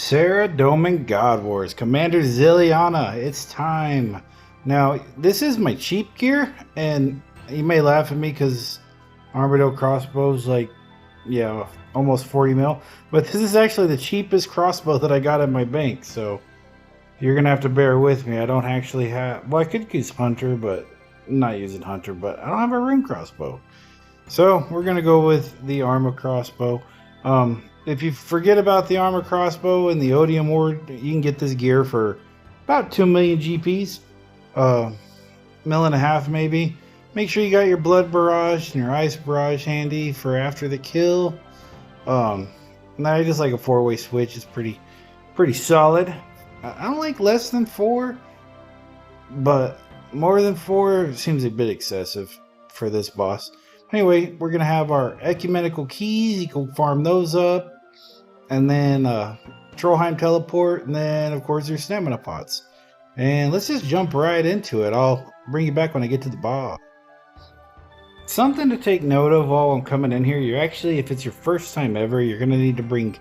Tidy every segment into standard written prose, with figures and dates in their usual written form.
Sara God Wars, Commander Zilliana, it's time. Now, this is my cheap gear, and you may laugh at me because Armadillo crossbow's like, yeah, almost 40 mil. But this is actually the cheapest crossbow that I got in my bank, so you're gonna have to bear with me. I don't actually have, well, I could use Hunter, but I'm not using Hunter, but I don't have a rune crossbow. So we're gonna go with the armor crossbow. If you forget about the armor crossbow and the odium ward, you can get this gear for about 2 million GPs, mil and a half maybe. Make sure you got your blood barrage and your ice barrage handy for after the kill. Now just like a 4-way switch is pretty solid. I don't like less than 4, but more than 4 seems a bit excessive for this boss. Anyway, we're going to have our ecumenical keys. You can farm those up. And then Trollheim teleport. And then, of course, your stamina pots. And let's just jump right into it. I'll bring you back when I get to the boss. Something to take note of while I'm coming in here. You're actually, if it's your first time ever, you're going to need to bring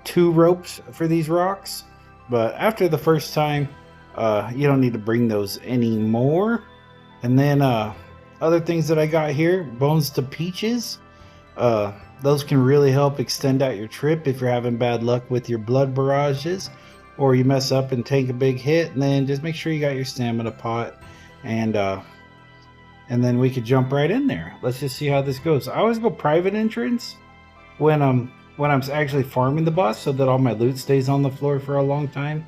2 ropes for these rocks. But after the first time, you don't need to bring those anymore. And then other things that I got here, bones to peaches. Those can really help extend out your trip if you're having bad luck with your blood barrages, or you mess up and take a big hit. And then just make sure you got your stamina pot, and then we could jump right in there. Let's just see how this goes. I always go private entrance when I'm actually farming the boss, so that all my loot stays on the floor for a long time.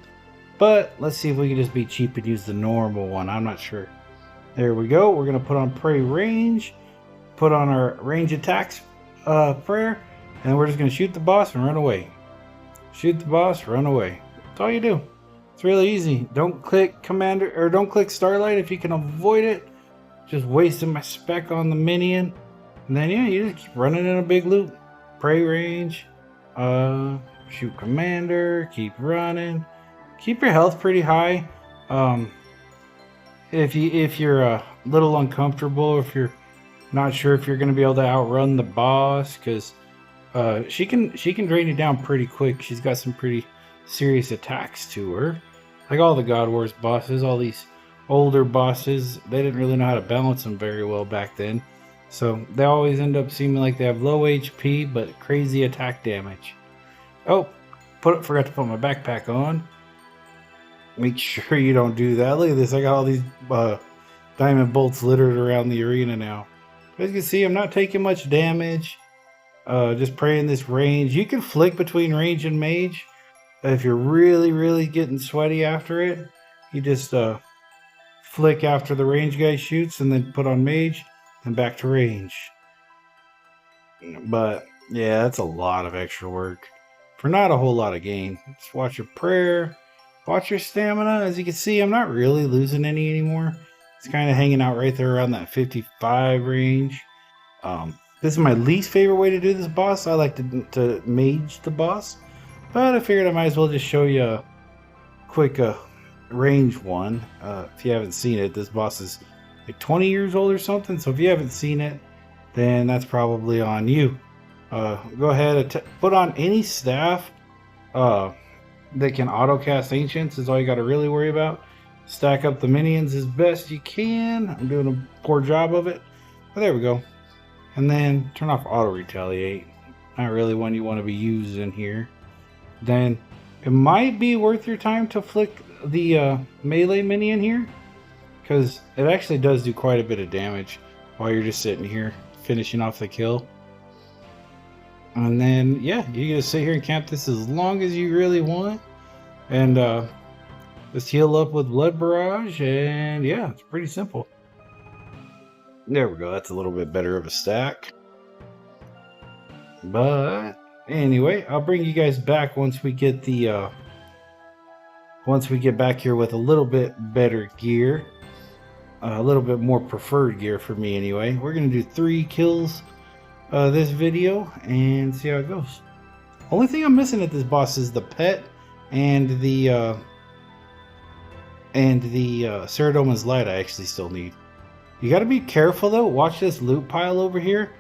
But let's see if we can just be cheap and use the normal one. I'm not sure. There we go. We're going to put on Pray Range, put on our range attacks prayer, and we're just going to shoot the boss and run away. Shoot the boss, run away. That's all you do. It's really easy. Don't click Commander, or don't click Starlight if you can avoid it. Just wasting my spec on the minion. And then, yeah, you just keep running in a big loop. Pray Range, shoot Commander, keep running. Keep your health pretty high. If you're a little uncomfortable, if you're not sure if you're going to be able to outrun the boss, because she can drain you down pretty quick. She's got some pretty serious attacks to her. Like all the God Wars bosses, all these older bosses, they didn't really know how to balance them very well back then. So they always end up seeming like they have low HP but crazy attack damage. Oh, forgot to put my backpack on. Make sure you don't do that. Look at this. I got all these diamond bolts littered around the arena now. As you can see, I'm not taking much damage. Just praying this range. You can flick between range and mage. If you're really getting sweaty after it, you just flick after the range guy shoots and then put on mage and back to range. But yeah, that's a lot of extra work for not a whole lot of gain. Just watch your prayer. Watch your stamina. As you can see, I'm not really losing any anymore. It's kind of hanging out right there around that 55 range. This is my least favorite way to do this boss. I like to mage the boss. But I figured I might as well just show you a quick range one. If you haven't seen it, this boss is like 20 years old or something. So if you haven't seen it, then that's probably on you. Go ahead and put on any staff. They can auto cast ancients is all you got to really worry about. Stack up the minions as best you can. I'm doing a poor job of it, but there we go. And then turn off auto retaliate. Not really one you want to be using here. Then it might be worth your time to flick the melee minion here, because it actually does do quite a bit of damage while you're just sitting here finishing off the kill. And then, yeah, you can just sit here and camp this as long as you really want. And just heal up with blood barrage. And yeah, it's pretty simple. There we go. That's a little bit better of a stack. But anyway, I'll bring you guys back once we get the once we get back here with a little bit better gear. A little bit more preferred gear for me anyway. We're going to do 3 kills this video and see how it goes. Only thing I'm missing at this boss is the pet and the Saradomin's light. I actually still need. You got to be careful though. Watch this loot pile over here.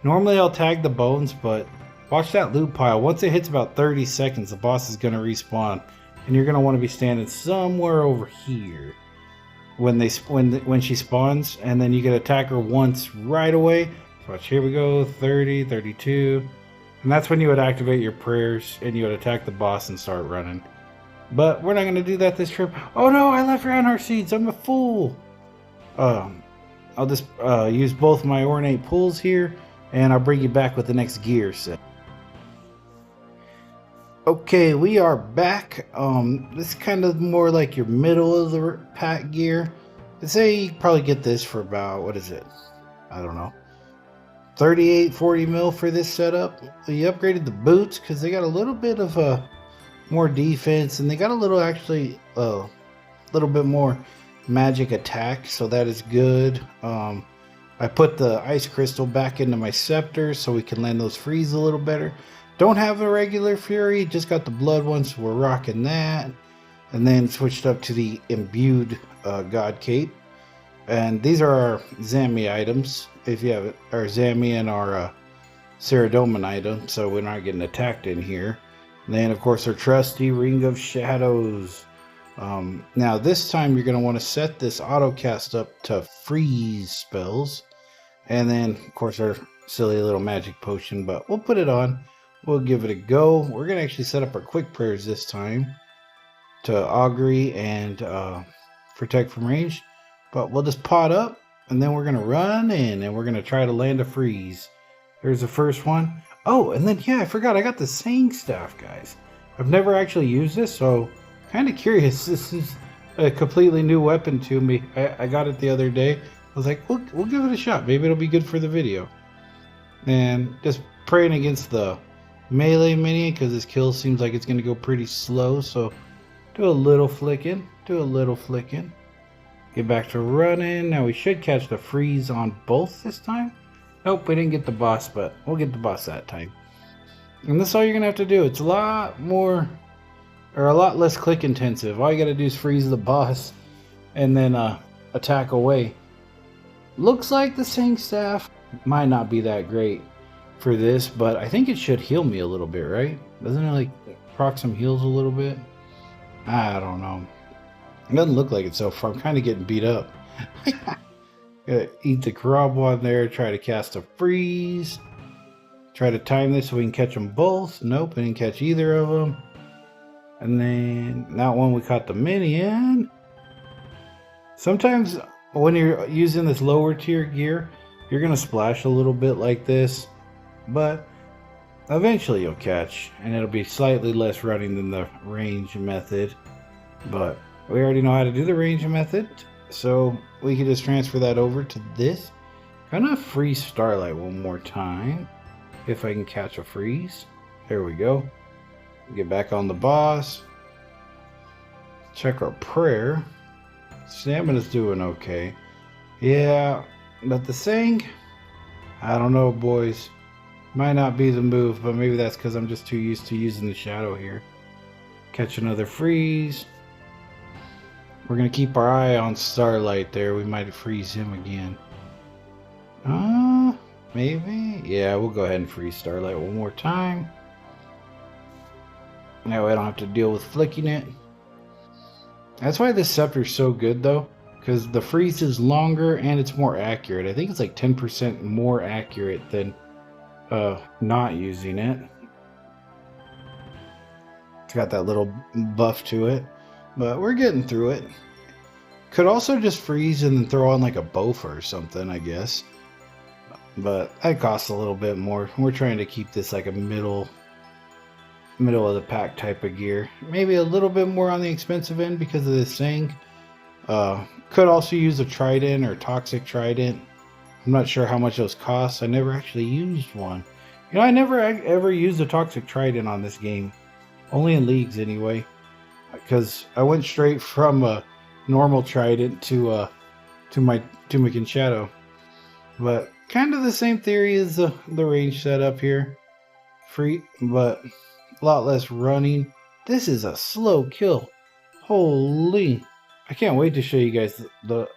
Normally I'll tag the bones, but Watch that loot pile. Once it hits about 30 seconds, the boss is going to respawn. And you're going to want to be standing somewhere over here when she spawns. And then you can attack her once right away. So watch, here we go, 30, 32. And that's when you would activate your prayers and you would attack the boss and start running. But we're not going to do that this trip. Oh no, I left Reinhardt seeds. I'm a fool. I'll just use both my ornate pools here, and I'll bring you back with the next gear set. Okay, we are back. This is kind of more like your middle of the pack gear. I'd say you probably get this for about, what is it? I don't know. 38, 40 mil for this setup. You upgraded the boots because they got a little bit of more defense, and they got a little little bit more magic attack, so that is good. I put the ice crystal back into my scepter so we can land those freeze a little better. Don't have a regular fury, just got the blood one, so we're rocking that. And then switched up to the imbued god cape. And these are our Zami items, if you have it, our Zami and our Saradomin item, so we're not getting attacked in here. And then of course our trusty Ring of Shadows. Now this time you're going to want to set this auto cast up to freeze spells, and then of course our silly little magic potion, but we'll put it on, we'll give it a go. We're going to actually set up our quick prayers this time to augury and protect from range, but we'll just pot up and then we're going to run in and we're going to try to land a freeze. There's the first one. Oh, and then yeah, I forgot, I got the Saying Staff, guys. I've never actually used this, so kind of curious. This is a completely new weapon to me. I got it the other day. I was like, we'll give it a shot. Maybe it'll be good for the video. And just praying against the melee minion because this kill seems like it's going to go pretty slow. So do a little flicking. Do a little flicking. Get back to running. Now we should catch the freeze on both this time. Nope, we didn't get the boss, but we'll get the boss that time. And that's all you're going to have to do. It's a lot more, or a lot less click intensive. All you got to do is freeze the boss and then attack away. Looks like the Saying Staff might not be that great for this, but I think it should heal me a little bit, right? Doesn't it like proc some heals a little bit? I don't know. It doesn't look like it so far. I'm kind of getting beat up. Gotta eat the Karabwa there, try to cast a freeze. Try to time this so we can catch them both. Nope, I didn't catch either of them. And then that one we caught the minion. Sometimes when you're using this lower tier gear, you're going to splash a little bit like this. But eventually you'll catch. And it'll be slightly less running than the range method. But we already know how to do the range method. So we can just transfer that over to this. Gonna freeze Starlight one more time. If I can catch a freeze. There we go. Get back on the boss. Check our prayer. Stamina's doing okay. Yeah, but the Saying, I don't know, boys. Might not be the move, but maybe that's because I'm just too used to using the shadow here. Catch another freeze. We're going to keep our eye on Starlight there. We might freeze him again. Maybe? Yeah, we'll go ahead and freeze Starlight one more time. Now I don't have to deal with flicking it. That's why this scepter is so good though, because the freeze is longer and it's more accurate. I think it's like 10% more accurate than not using it. It's got that little buff to it, but we're getting through it. Could also just freeze and then throw on like a Bofa or something, I guess. But that costs a little bit more. We're trying to keep this like a middle of the pack type of gear. Maybe a little bit more on the expensive end because of this thing. Could also use a trident or toxic trident. I'm not sure how much those cost. I never actually used one. You know, I never ever used a toxic trident on this game. Only in leagues anyway. Because I went straight from a normal trident to my Tunic Shadow. But kind of the same theory as the range setup here. Free, but a lot less running. This is a slow kill. Holy. I can't wait to show you guys the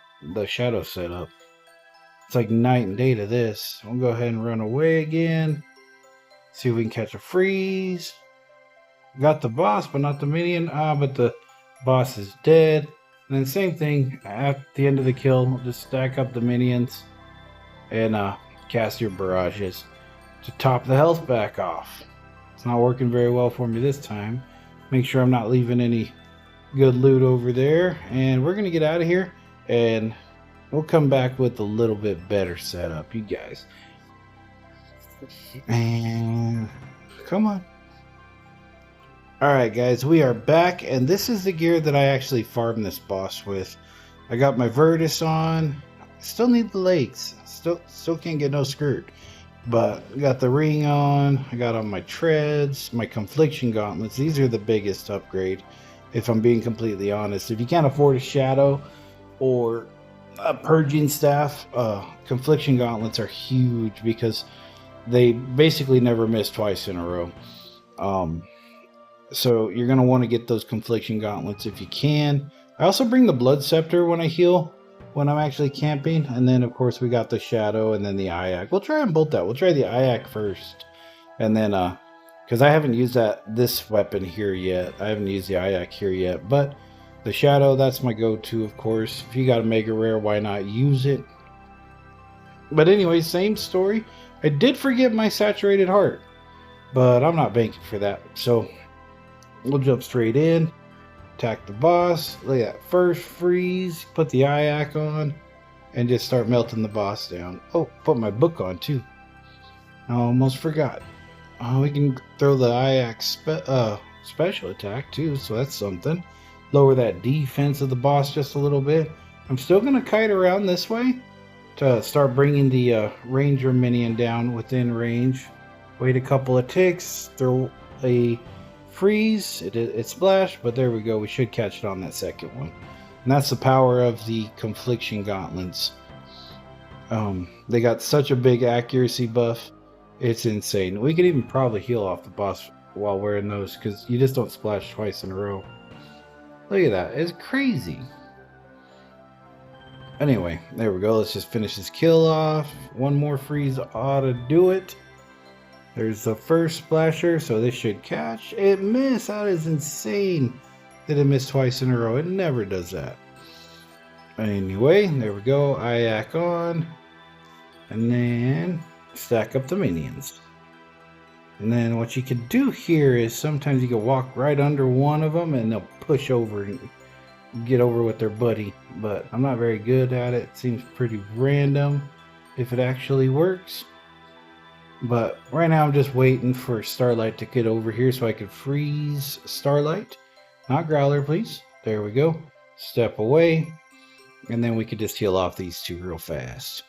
shadow setup. It's like night and day to this. I'll go ahead and run away again. See if we can catch a freeze. Got the boss, but not the minion. But the boss is dead. And then same thing at the end of the kill. Just stack up the minions and cast your barrages to top the health back off. It's not working very well for me this time. Make sure I'm not leaving any good loot over there. And we're going to get out of here. And we'll come back with a little bit better setup, you guys. And come on. Alright guys, we are back, and this is the gear that I actually farmed this boss with. I got my Virtus on. Still need the legs. Still can't get no skirt. But I got the ring on. I got on my treads, my confliction gauntlets. These are the biggest upgrade, if I'm being completely honest. If you can't afford a shadow or a purging staff, confliction gauntlets are huge because they basically never miss twice in a row. So you're going to want to get those confliction gauntlets if you can. I also bring the blood scepter when I heal, when I'm actually camping. And then of course we got the shadow and then the Iac. We'll try and bolt that. We'll try the Iac first. And then, because I haven't used this weapon here yet. I haven't used the Iac here yet. But the shadow, that's my go-to, of course. If you got a mega rare, why not use it? But anyway, same story. I did forget my saturated heart, but I'm not banking for that. So we'll jump straight in, attack the boss. Look at that first freeze, put the Iac on, and just start melting the boss down. Oh, put my book on too. I almost forgot. We can throw the Iac special attack too, so that's something. Lower that defense of the boss just a little bit. I'm still going to kite around this way to start bringing the ranger minion down within range. Wait a couple of ticks, throw a freeze. It splashed, but there we go. We should catch it on that second one. And that's the power of the confliction gauntlets. They got such a big accuracy buff. It's insane. We could even probably heal off the boss while wearing those, because you just don't splash twice in a row. Look at that. It's crazy. Anyway, there we go. Let's just finish this kill off. One more freeze ought to do it. There's the first splasher, so this should catch. It missed. That is insane that it missed twice in a row. It never does that. Anyway, there we go. Iac on. And then stack up the minions. And then what you can do here is sometimes you can walk right under one of them and they'll push over and get over with their buddy. But I'm not very good at it. It seems pretty random if it actually works. But right now I'm just waiting for Starlight to get over here so I can freeze Starlight. Not Growler, please. There we go. Step away. And then we could just heal off these two real fast.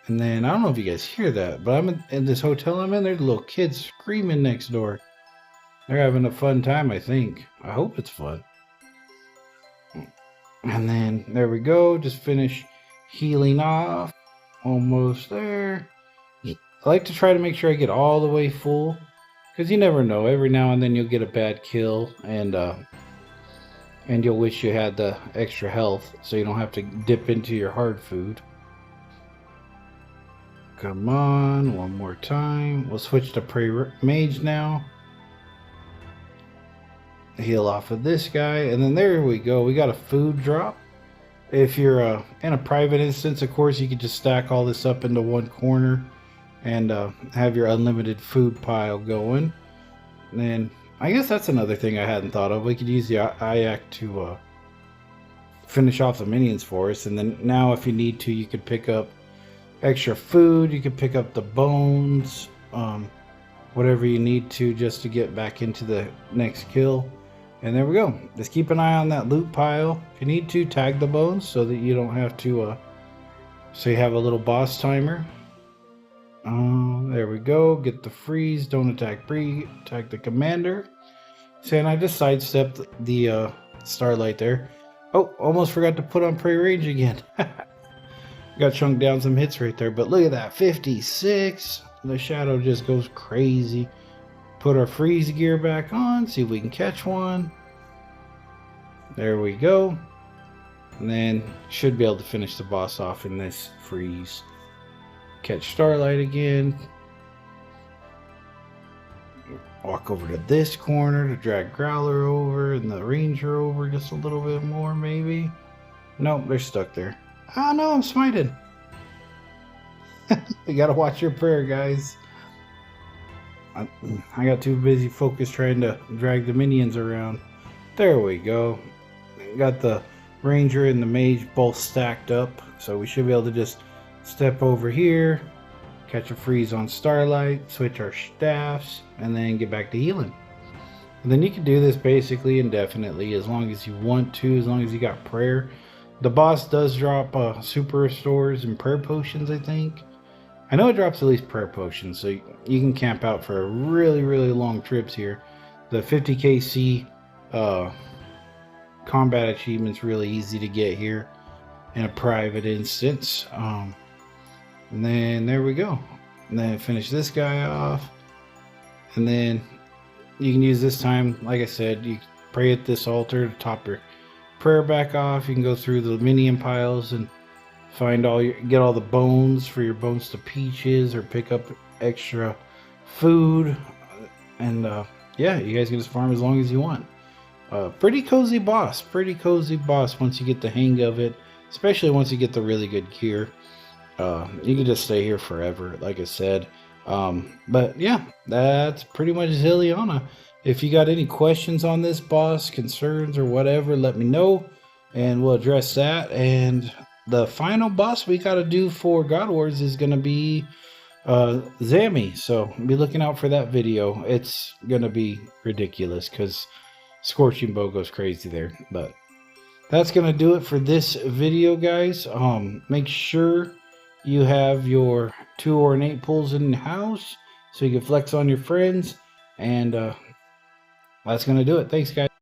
And then, I don't know if you guys hear that, but I'm in this hotel I'm in. There's little kids screaming next door. They're having a fun time, I think. I hope it's fun. And then, there we go. Just finish healing off. Almost there. I like to try to make sure I get all the way full, because you never know. Every now and then you'll get a bad kill, and you'll wish you had the extra health, so you don't have to dip into your hard food. Come on, one more time. We'll switch to Prey Mage now. Heal off of this guy, and then there we go. We got a food drop. If you're in a private instance, of course, you can just stack all this up into one corner and have your unlimited food pile going. And then I guess that's another thing I hadn't thought of. We could use the Iac to finish off the minions for us. And then now if you need to, you could pick up extra food. You could pick up the bones, whatever you need to just to get back into the next kill. And there we go. Just keep an eye on that loot pile. If you need to, tag the bones so that you don't have to, so you have a little boss timer. There we go. Get the freeze. Don't attack Bree. Attack the commander. See, and I just sidestepped the Starlight there. Oh, almost forgot to put on Prey Range again. Got chunked down some hits right there. But look at that. 56. The shadow just goes crazy. Put our freeze gear back on. See if we can catch one. There we go. And then should be able to finish the boss off in this freeze. Catch Starlight again. walk over to this corner to drag Growler over and the Ranger over just a little bit more, maybe. Nope, they're stuck there. Oh no, I'm smited. You gotta watch your prayer, guys. I got too busy focused trying to drag the minions around. There we go. Got the Ranger and the Mage both stacked up, so we should be able to just step over here, catch a freeze on Starlight, switch our staffs, and then get back to healing. And then you can do this basically indefinitely as long as you want to, as long as you got prayer. The boss does drop super restores and prayer potions, I think. I know it drops at least prayer potions, so you can camp out for really, really long trips here. The 50kc combat achievement's really easy to get here in a private instance. And then there we go. And then finish this guy off. And then you can use this time, like I said, you pray at this altar to top your prayer back off. You can go through the minion piles and find get all the bones for your bones to peaches, or pick up extra food. And yeah, you guys can just farm as long as you want. Pretty cozy boss once you get the hang of it, especially once you get the really good gear. You can just stay here forever, like I said. But yeah, that's pretty much Ziliana. If you got any questions on this boss, concerns or whatever, let me know and we'll address that. And the final boss we got to do for God Wars is going to be Zammy, so be looking out for that video. It's going to be ridiculous because Scorching Bow goes crazy there. But that's going to do it for this video, guys. Make sure you have your 2 ornate pulls in the house so you can flex on your friends. And that's going to do it. Thanks, guys.